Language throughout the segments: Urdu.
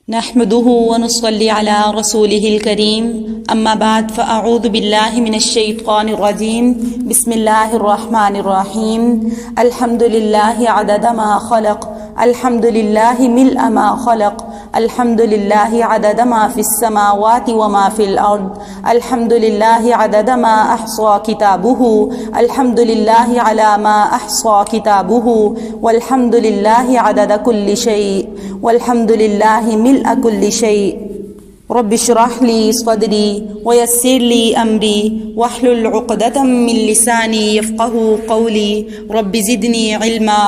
نحمده ونصلي على رسوله الكريم اما بعد فاعوذ بالله من الشيطان الرجيم بسم الله الرحمن الرحيم الحمد لله عدد ما خلق الحمد لله ملء ما خلق الحمد لله عدد ما في السماوات وما في الأرض الحمد لله عدد ما أحصى كتابه الحمد لله على ما أحصى كتابه والحمد لله عدد كل شيء والحمد لله ملء كل شيء رب اشرح لي صدري ويسر لي أمري واحلل عقدة من لساني يفقهوا قولي رب زدني علما۔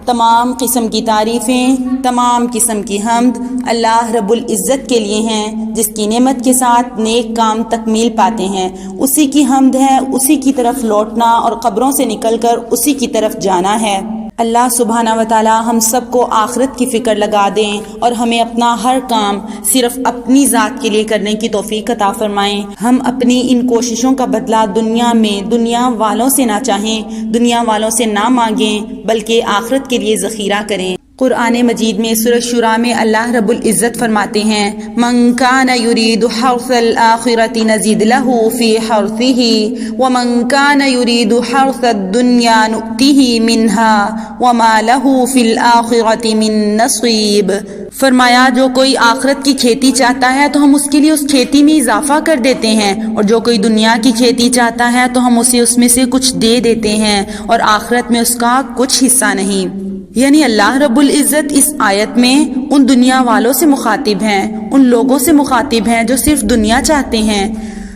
تمام قسم کی تعریفیں، تمام قسم کی حمد اللہ رب العزت کے لیے ہیں، جس کی نعمت کے ساتھ نیک کام تکمیل پاتے ہیں۔ اسی کی حمد ہے، اسی کی طرف لوٹنا اور قبروں سے نکل کر اسی کی طرف جانا ہے۔ اللہ سبحانہ و تعالی ہم سب کو آخرت کی فکر لگا دیں اور ہمیں اپنا ہر کام صرف اپنی ذات کے لیے کرنے کی توفیق عطا فرمائیں۔ ہم اپنی ان کوششوں کا بدلہ دنیا میں دنیا والوں سے نہ چاہیں، دنیا والوں سے نہ مانگیں، بلکہ آخرت کے لیے ذخیرہ کریں۔ قرآن مجید میں سورہ شورى میں اللہ رب العزت فرماتے ہیں من کان یرید حرث الآخرة نزد له فی حرثه ومن کان یرید حرث الدنیا نؤتہ منها وما له فی الآخرة من نصیب۔ فرمایا جو کوئی آخرت کی کھیتی چاہتا ہے تو ہم اس کے لیے اس کھیتی میں اضافہ کر دیتے ہیں، اور جو کوئی دنیا کی کھیتی چاہتا ہے تو ہم اسے اس میں سے کچھ دے دیتے ہیں، اور آخرت میں اس کا کچھ حصہ نہیں۔ یعنی اللہ رب العزت اس آیت میں ان دنیا والوں سے مخاطب ہیں، ان لوگوں سے مخاطب ہیں جو صرف دنیا چاہتے ہیں،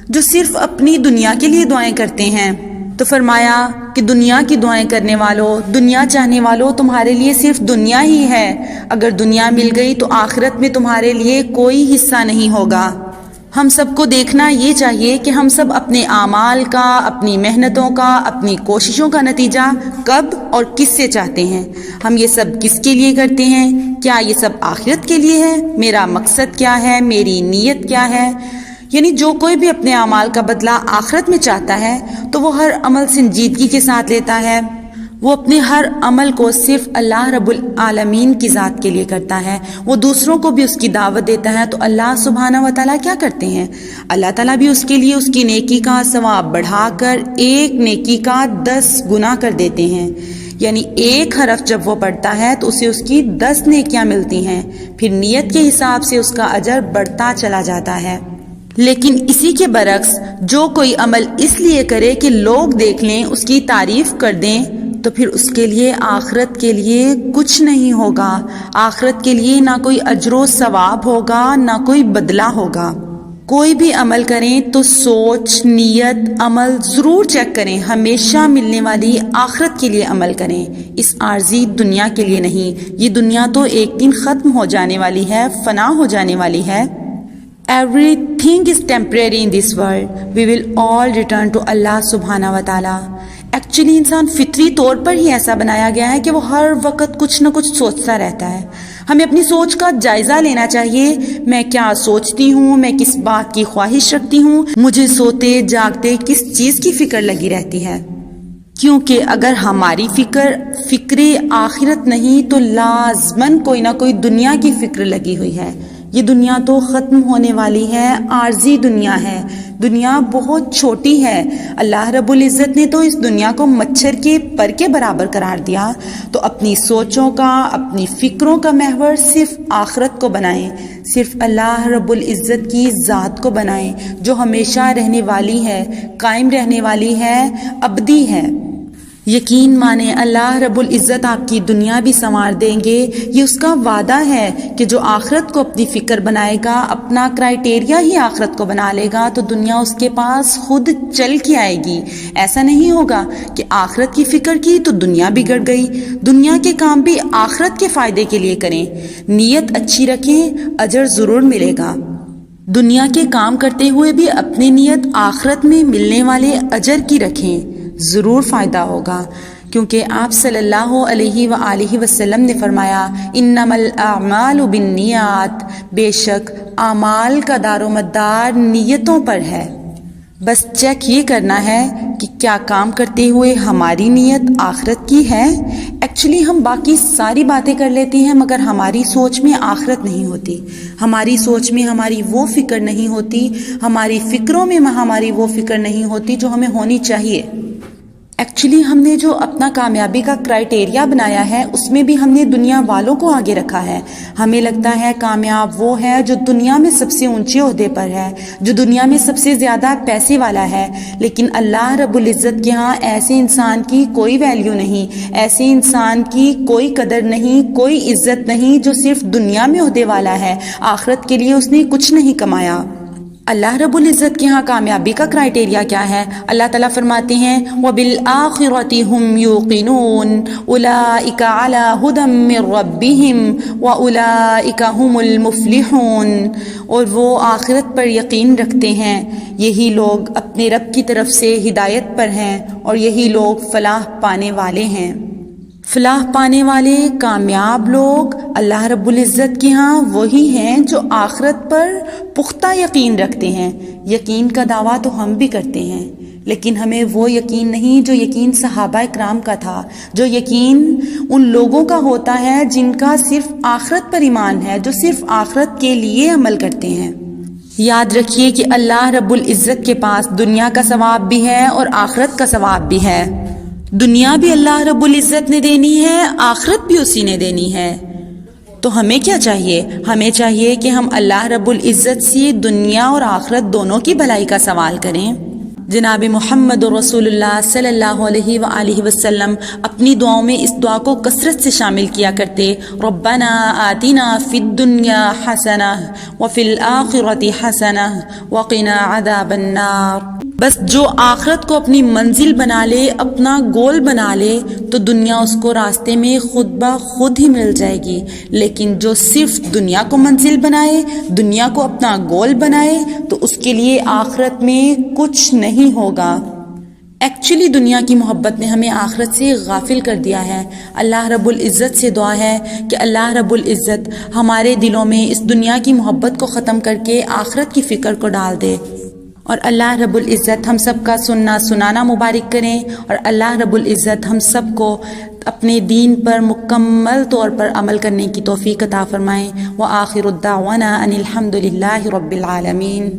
جو صرف اپنی دنیا کے لیے دعائیں کرتے ہیں۔ تو فرمایا کہ دنیا کی دعائیں کرنے والوں، دنیا چاہنے والوں، تمہارے لیے صرف دنیا ہی ہے۔ اگر دنیا مل گئی تو آخرت میں تمہارے لیے کوئی حصہ نہیں ہوگا۔ ہم سب کو دیکھنا یہ چاہیے کہ ہم سب اپنے اعمال کا، اپنی محنتوں کا، اپنی کوششوں کا نتیجہ کب اور کس سے چاہتے ہیں۔ ہم یہ سب کس کے لیے کرتے ہیں؟ کیا یہ سب آخرت کے لیے ہے؟ میرا مقصد کیا ہے؟ میری نیت کیا ہے؟ یعنی جو کوئی بھی اپنے اعمال کا بدلہ آخرت میں چاہتا ہے تو وہ ہر عمل سنجیدگی کے ساتھ لیتا ہے، وہ اپنے ہر عمل کو صرف اللہ رب العالمین کی ذات کے لیے کرتا ہے، وہ دوسروں کو بھی اس کی دعوت دیتا ہے۔ تو اللہ سبحانہ و تعالیٰ کیا کرتے ہیں؟ اللہ تعالیٰ بھی اس کے لیے اس کی نیکی کا ثواب بڑھا کر ایک نیکی کا 10 گنا کر دیتے ہیں۔ یعنی ایک حرف جب وہ پڑھتا ہے تو اسے اس کی 10 نیکیاں ملتی ہیں، پھر نیت کے حساب سے اس کا اجر بڑھتا چلا جاتا ہے۔ لیکن اسی کے برعکس جو کوئی عمل اس لیے کرے کہ لوگ دیکھ لیں، اس کی تعریف کر دیں، تو پھر اس کے لیے آخرت کے لیے کچھ نہیں ہوگا۔ آخرت کے لیے نہ کوئی اجر و ثواب ہوگا، نہ کوئی بدلہ ہوگا۔ کوئی بھی عمل کریں تو سوچ، نیت، عمل ضرور چیک کریں۔ ہمیشہ ملنے والی آخرت کے لیے عمل کریں، اس عارضی دنیا کے لیے نہیں۔ یہ دنیا تو ایک دن ختم ہو جانے والی ہے، فنا ہو جانے والی ہے۔ Everything is temporary in this world. We will all return to Allah سبحانہ و تعالی۔ ایکچولی انسان فطری طور پر ہی ایسا بنایا گیا ہے کہ وہ ہر وقت کچھ نہ کچھ سوچتا رہتا ہے۔ ہمیں اپنی سوچ کا جائزہ لینا چاہیے، میں کیا سوچتی ہوں، میں کس بات کی خواہش رکھتی ہوں، مجھے سوتے جاگتے کس چیز کی فکر لگی رہتی ہے۔ کیونکہ اگر ہماری فکر آخرت نہیں تو لازماً کوئی نہ کوئی دنیا کی فکر لگی ہوئی ہے۔ یہ دنیا تو ختم ہونے والی ہے، عارضی دنیا ہے، دنیا بہت چھوٹی ہے۔ اللہ رب العزت نے تو اس دنیا کو مچھر کے پر کے برابر قرار دیا۔ تو اپنی سوچوں کا، اپنی فکروں کا محور صرف آخرت کو بنائیں، صرف اللہ رب العزت کی ذات کو بنائیں جو ہمیشہ رہنے والی ہے، قائم رہنے والی ہے، ابدی ہے۔ یقین مانیں اللہ رب العزت آپ کی دنیا بھی سنوار دیں گے، یہ اس کا وعدہ ہے کہ جو آخرت کو اپنی فکر بنائے گا، اپنا کرائٹیریا ہی آخرت کو بنا لے گا، تو دنیا اس کے پاس خود چل کے آئے گی۔ ایسا نہیں ہوگا کہ آخرت کی فکر کی تو دنیا بگڑ گئی۔ دنیا کے کام بھی آخرت کے فائدے کے لیے کریں، نیت اچھی رکھیں، اجر ضرور ملے گا۔ دنیا کے کام کرتے ہوئے بھی اپنی نیت آخرت میں ملنے والے اجر کی رکھیں، ضرور فائدہ ہوگا۔ کیونکہ آپ صلی اللہ علیہ وآلہ وسلم نے فرمایا انما الاعمال بالنیات، بے شک اعمال کا دار و مدار نیتوں پر ہے۔ بس چیک یہ کرنا ہے کہ کیا کام کرتے ہوئے ہماری نیت آخرت کی ہے۔ ایکچولی ہم باقی ساری باتیں کر لیتے ہیں مگر ہماری سوچ میں آخرت نہیں ہوتی، ہماری سوچ میں ہماری وہ فکر نہیں ہوتی، ہماری فکروں میں ہماری وہ فکر نہیں ہوتی جو ہمیں ہونی چاہیے۔ ایکچولی ہم نے جو اپنا کامیابی کا کرائٹیریا بنایا ہے اس میں بھی ہم نے دنیا والوں کو آگے رکھا ہے۔ ہمیں لگتا ہے کامیاب وہ ہے جو دنیا میں سب سے اونچے عہدے پر ہے، جو دنیا میں سب سے زیادہ پیسے والا ہے، لیکن اللہ رب العزت کے ہاں ایسے انسان کی کوئی ویلیو نہیں، ایسے انسان کی کوئی قدر نہیں، کوئی عزت نہیں جو صرف دنیا میں عہدے والا ہے، آخرت کے لیے اس نے کچھ نہیں کمایا۔ اللہ رب العزت کے ہاں کامیابی کا کرائٹیریا کیا ہے؟ اللہ تعالیٰ فرماتے ہیں وَبِالْآخِرَةِ هُمْ يُوقِنُونَ أُولَئِكَ عَلَى هُدًى مِّن رَّبِّهِمْ وَأُولَئِكَ هُمُ الْمُفْلِحُونَ، اور وہ آخرت پر یقین رکھتے ہیں، یہی لوگ اپنے رب کی طرف سے ہدایت پر ہیں اور یہی لوگ فلاح پانے والے ہیں۔ فلاح پانے والے کامیاب لوگ اللہ رب العزت کے ہاں وہی ہیں جو آخرت پر پختہ یقین رکھتے ہیں۔ یقین کا دعویٰ تو ہم بھی کرتے ہیں، لیکن ہمیں وہ یقین نہیں جو یقین صحابہ کرام کا تھا، جو یقین ان لوگوں کا ہوتا ہے جن کا صرف آخرت پر ایمان ہے، جو صرف آخرت کے لیے عمل کرتے ہیں۔ یاد رکھیے کہ اللہ رب العزت کے پاس دنیا کا ثواب بھی ہے اور آخرت کا ثواب بھی ہے۔ دنیا بھی اللہ رب العزت نے دینی ہے، آخرت بھی اسی نے دینی ہے۔ تو ہمیں کیا چاہیے؟ ہمیں چاہیے کہ ہم اللہ رب العزت سے دنیا اور آخرت دونوں کی بھلائی کا سوال کریں۔ جناب محمد رسول اللہ صلی اللہ علیہ وآلہ وسلم اپنی دعاؤں میں اس دعا کو کثرت سے شامل کیا کرتے، ربنا آتنا فی الدنیا حسنہ وفی الآخرۃ حسنہ وقنا عذاب النار۔ بس جو آخرت کو اپنی منزل بنا لے، اپنا گول بنا لے، تو دنیا اس کو راستے میں خود بخود ہی مل جائے گی، لیکن جو صرف دنیا کو منزل بنائے، دنیا کو اپنا گول بنائے، تو اس کے لیے آخرت میں کچھ نہیں ہوگا۔ ایکچولی دنیا کی محبت نے ہمیں آخرت سے غافل کر دیا ہے۔ اللہ رب العزت سے دعا ہے کہ اللہ رب العزت ہمارے دلوں میں اس دنیا کی محبت کو ختم کر کے آخرت کی فکر کو ڈال دے، اور اللہ رب العزت ہم سب کا سننا سنانا مبارک کریں، اور اللہ رب العزت ہم سب کو اپنے دین پر مکمل طور پر عمل کرنے کی توفیق عطا فرمائیں۔ وآخر الدعوانا ان الحمد للہ رب العالمین۔